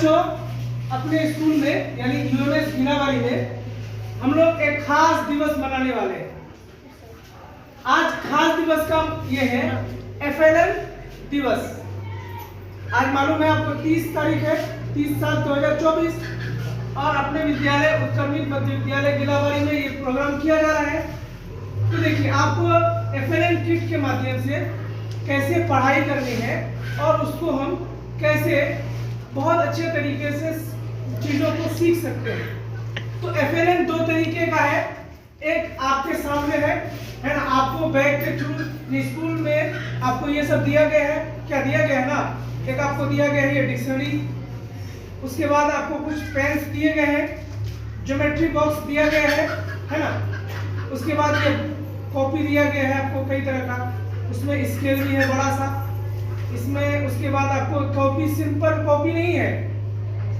बच्चों, अपने स्कूल में यानी यूएमएस मीनाबाई में हम लोग एक खास दिवस मनाने वाले हैं। आज खास दिवस का ये है एफएलएन दिवस। आज मालूम है आपको 30 तारीख है, 30/7/2024 और अपने विद्यालय उत्क्रमित मध्य विद्यालय गिलावाड़ी में ये प्रोग्राम किया जा रहा है। तो देखिए, आपको एफएलएन किट के माध्यम से कैसे पढ़ाई करनी है और उसको हम कैसे बहुत अच्छे तरीके से चीज़ों को सीख सकते हैं। तो एफएलएन दो तरीके का है। एक आपके सामने है ना, आपको बैग के थ्रू स्कूल में आपको ये सब दिया गया है। क्या दिया गया है ना, एक आपको दिया गया है ये डिक्शनरी, उसके बाद आपको कुछ पेन्स दिए गए हैं, ज्योमेट्री बॉक्स दिया गया है ना, उसके बाद ये कॉपी दिया गया है आपको कई तरह का, उसमें स्केल भी है बड़ा सा इसमें। उसके बाद आपको कॉपी सिंपल कॉपी नहीं है,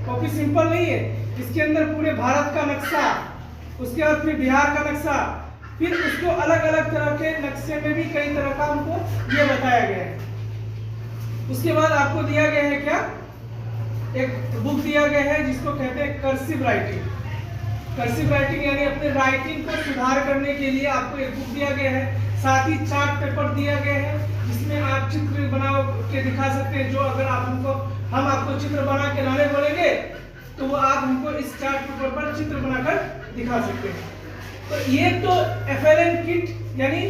कॉपी सिंपल नहीं है, इसके अंदर पूरे भारत का नक्शा, उसके बाद फिर बिहार का नक्शा, फिर उसको अलग अलग तरह के नक्शे में भी कई तरह का हमको ये बताया गया है। उसके बाद आपको दिया गया है क्या, एक बुक दिया गया है जिसको कहते हैं कर्सिव राइटिंग। कर्सिव राइटिंग यानी अपने राइटिंग को सुधार करने के लिए आपको एक बुक दिया गया है। साथ ही चार्ट पेपर दिया गया है जिसमें आप चित्र बना के दिखा सकते हैं। जो अगर आप हम आपको चित्र बना के लाने बोलेंगे तो वो आप हमको इस चार्ट पेपर पर चित्र बनाकर दिखा सकते हैं। तो ये तो एफएलएन किट यानी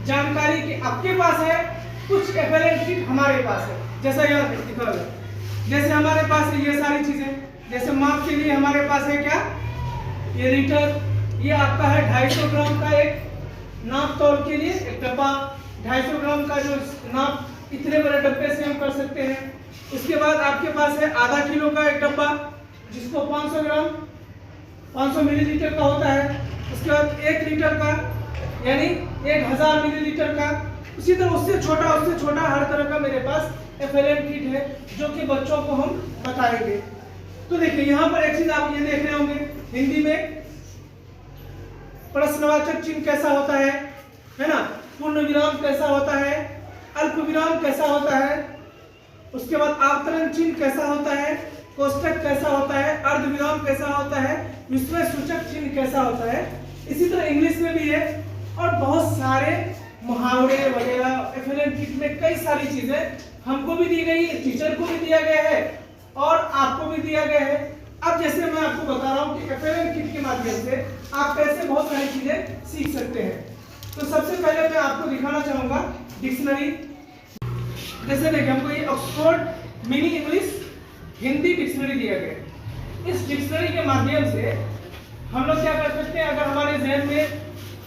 जानकारी की आपके पास है, कुछ एफएलएन किट हमारे पास है। जैसा यहाँ दिखा हुआ है, जैसे हमारे पास है ये सारी चीजें। जैसे माप के लिए हमारे पास है क्या, ये लीटर, ये आपका है 250 ग्राम का एक नाप तौल के लिए एक डब्बा। 250 ग्राम का जो नाप इतने बड़े डब्बे से हम कर सकते हैं। उसके बाद आपके पास है आधा किलो का एक डब्बा जिसको 500 ग्राम 500 मिलीलीटर का होता है। उसके बाद 1 लीटर का यानी 1000 मिलीलीटर का। उसी तरह उससे छोटा हर तरह का मेरे पास एफएलएन किट है जो कि बच्चों को हम बताएंगे। तो देखिए, यहाँ पर एक चीज आप ये देख रहे होंगे, हिंदी में प्रश्नवाचक चिन्ह कैसा होता है ना, पूर्ण विराम कैसा होता है, अल्प विराम कैसा होता है, उसके बाद अवतरण चिन्ह कैसा होता है, कोष्टक कैसा होता है, अर्धविराम कैसा होता है, विस्मय सूचक चिन्ह कैसा होता है। इसी तरह इंग्लिश में भी है और बहुत सारे मुहावरे वगैरह एफएलएन किट में कई सारी चीजें हमको भी दी गई है, टीचर को भी दिया गया है और आपको भी दिया गया है। अब जैसे मैं आपको बता रहा हूँ कि एफएलएन किट के माध्यम से आप कैसे बहुत सारी चीजें सीख सकते हैं। तो सबसे पहले मैं आपको दिखाना चाहूंगा डिक्शनरी। जैसे देखिए, हमको ये Oxford mini English Hindi dictionary दिया गया। इस डिक्शनरी के माध्यम से हम लोग क्या कर सकते हैं, अगर हमारे जहन में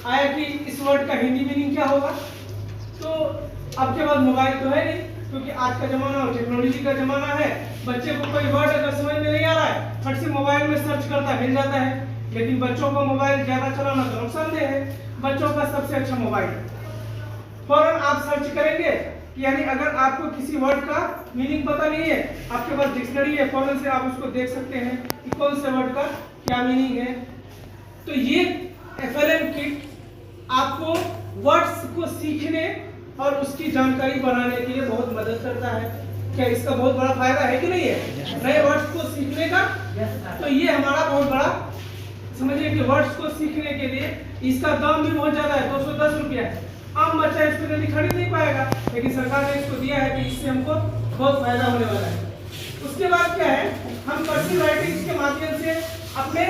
आया कि इस वर्ड का हिंदी मीनिंग क्या होगा, तो आपके पास मोबाइल तो है नहीं, क्योंकि आज का जमाना और टेक्नोलॉजी का जमाना है। बच्चे को कोई वर्ड अगर समझ में नहीं आ रहा है, फट से मोबाइल में सर्च करता है, मिल जाता है। लेकिन बच्चों को मोबाइल ज्यादा चलाना तो नुकसानदेह है। बच्चों का सबसे अच्छा मोबाइल, फौरन आप सर्च करेंगे, यानी अगर आपको किसी वर्ड का मीनिंग पता नहीं है, आपके पास डिक्शनरी है, फौरन से आप उसको देख सकते हैं कि कौन से वर्ड का क्या मीनिंग है। तो ये एफएलएन किट आपको वर्ड्स को सीखने और उसकी जानकारी बनाने के लिए बहुत मदद करता है। क्या इसका बहुत बड़ा फायदा है कि नहीं है, नए वर्ड्स को सीखने का? तो ये हमारा बहुत बड़ा, समझिए कि वर्ड्स को सीखने के लिए इसका दाम भी बहुत ज्यादा है, 210 रुपया है। आम बच्चा इसको जल्दी खरीद नहीं पाएगा, लेकिन सरकार ने इसको दिया है कि इससे हमको बहुत फायदा होने वाला है। उसके बाद क्या है, हम कर्सिव राइटिंग के माध्यम से अपने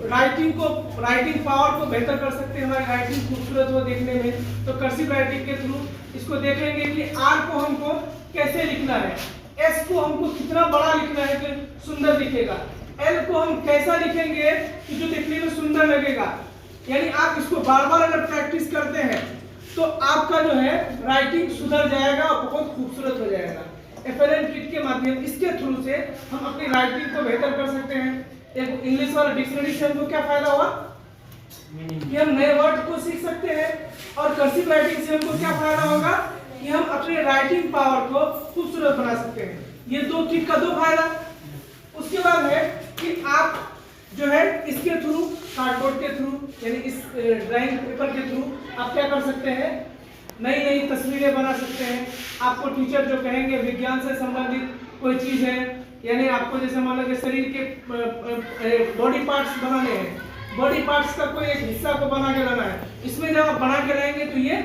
राइटिंग पावर को बेहतर कर सकते हैं। हमारी राइटिंग खूबसूरत हो देखने में, तो कर्सिव राइटिंग के थ्रू इसको देखेंगे कि आर को हमको कैसे लिखना है, एस को हमको कितना बड़ा लिखना है कि सुंदर दिखेगा, एल को हम कैसा लिखेंगे कि जो दिखने में सुंदर लगेगा। यानी आप इसको बार बार अगर प्रैक्टिस करते हैं तो आपका जो है राइटिंग सुधर जाएगा और बहुत खूबसूरत हो जाएगा। एफएलएन किट के माध्यम इसके थ्रू से हम अपनी राइटिंग को बेहतर कर सकते हैं। एक इंग्लिश वाला डिक्शनरी से हमको क्या फायदा हुआ कि हम नए वर्ड को सीख सकते हैं, और कर्सिव राइटिंग से हमको क्या फायदा होगा कि हम अपने राइटिंग पावर को खूबसूरत बना सकते हैं। ये दो किट का दो फायदा। उसके बाद है कि आप जो है इसके थ्रू, कार्डबोर्ड के थ्रू यानी इस ड्राइंग पेपर के थ्रू आप क्या कर सकते हैं, नई नई तस्वीरें बना सकते हैं। आपको टीचर जो कहेंगे विज्ञान से संबंधित कोई चीज है, यानी आपको जैसे मान लो कि शरीर के बॉडी पार्ट्स बनाने हैं, बॉडी पार्ट्स का कोई एक हिस्सा को बना के लाना है, इसमें जब आप बना के लाएंगे तो ये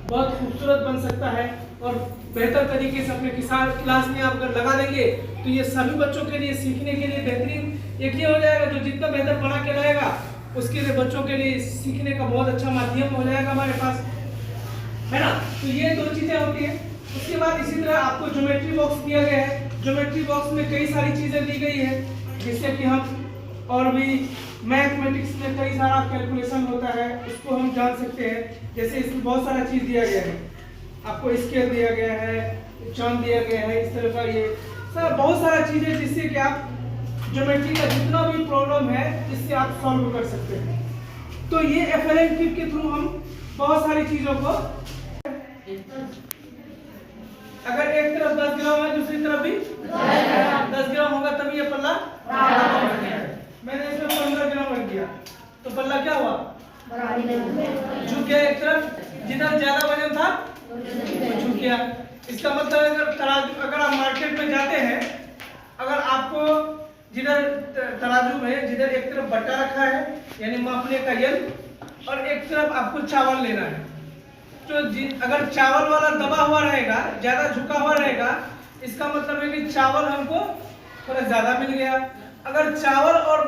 बहुत खूबसूरत बन सकता है और बेहतर तरीके से अपने क्लास में आप अगर लगा देंगे तो ये सभी बच्चों के लिए सीखने के लिए बेहतरीन एक ये हो जाएगा। जो जितना बेहतर बना के लाएगा उसके लिए बच्चों के लिए सीखने का बहुत अच्छा माध्यम हो जाएगा हमारे पास, है ना। तो ये दो चीजें होती है। उसके बाद इसी तरह आपको ज्योमेट्री बॉक्स दिया गया है। ज्योमेट्री बॉक्स में कई सारी चीजें दी गई है, जिससे कि हम और भी मैथमेटिक्स में कई सारा कैलकुलेशन होता है उसको हम जान सकते हैं। जैसे इसमें बहुत सारा चीज दिया गया है, आपको स्केल दिया गया है, चार्ट दिया गया है, इस तरह का ये सब बहुत सारा चीज है जिससे कि आप ज्योमेट्री का जितना भी प्रॉब्लम है इससे आप सॉल्व कर सकते हैं। तो ये FLN किट के थ्रू हम बहुत सारी चीजों को, अगर एक तरफ 10 ग्राम है दूसरी तरफ भी 10 ग्राम होगा तभी ये पल्ला, मैंने इसमें 15 ग्राम रख दिया तो पल्ला क्या हुआ, झुक गया एक तरफ, जिधर ज्यादा वजन था वो झुक गया। इसका मतलब अगर तराजू, अगर आप मार्केट में जाते हैं, अगर आपको जिधर तराजू में जिधर एक तरफ बट्टा रखा है यानी मापने का यंत्र और एक तरफ आपको चावल लेना है, तो अगर चावल वाला दबा हुआ रहेगा, ज्यादा झुका हुआ रहेगा, इसका मतलब है कि चावल हमको थोड़ा ज्यादा मिल गया। अगर चावल और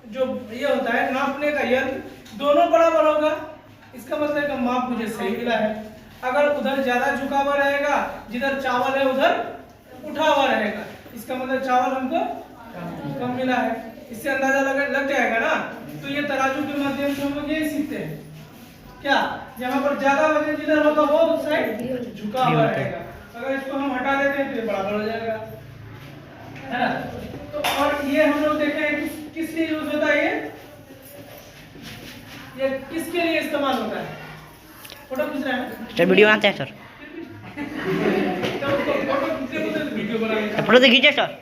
जो ये होता है नापने का यंत्र दोनों बराबर होगा, इसका मतलब है कि माप मुझे सही मिला है। अगर उधर ज्यादा झुका हुआ रहेगा, जिधर चावल है उधर उठा हुआ रहेगा, इसका मतलब चावल हमको कम मिला है। इससे अंदाजा लग जाएगा ना। तो ये तराजू के माध्यम से हम लोग ये सीखते हैं क्या, जहाँ पर ज्यादा वजन जिधर होगा वो साइड झुका हुआ रहेगा, अगर इसको हम हटा देते हैं तो ये बराबर हो जाएगा, है ना। तो और ये हम लोग देखे हैं किस लिए यूज होता है, ये किसके लिए इस्तेमाल होता है। फोटो खींच रहे हैं सर, वीडियो बनाते हैं सर, तो फोटो खींचने को तो वीडियो बनाएंगे, फोटो तो खींचे सर।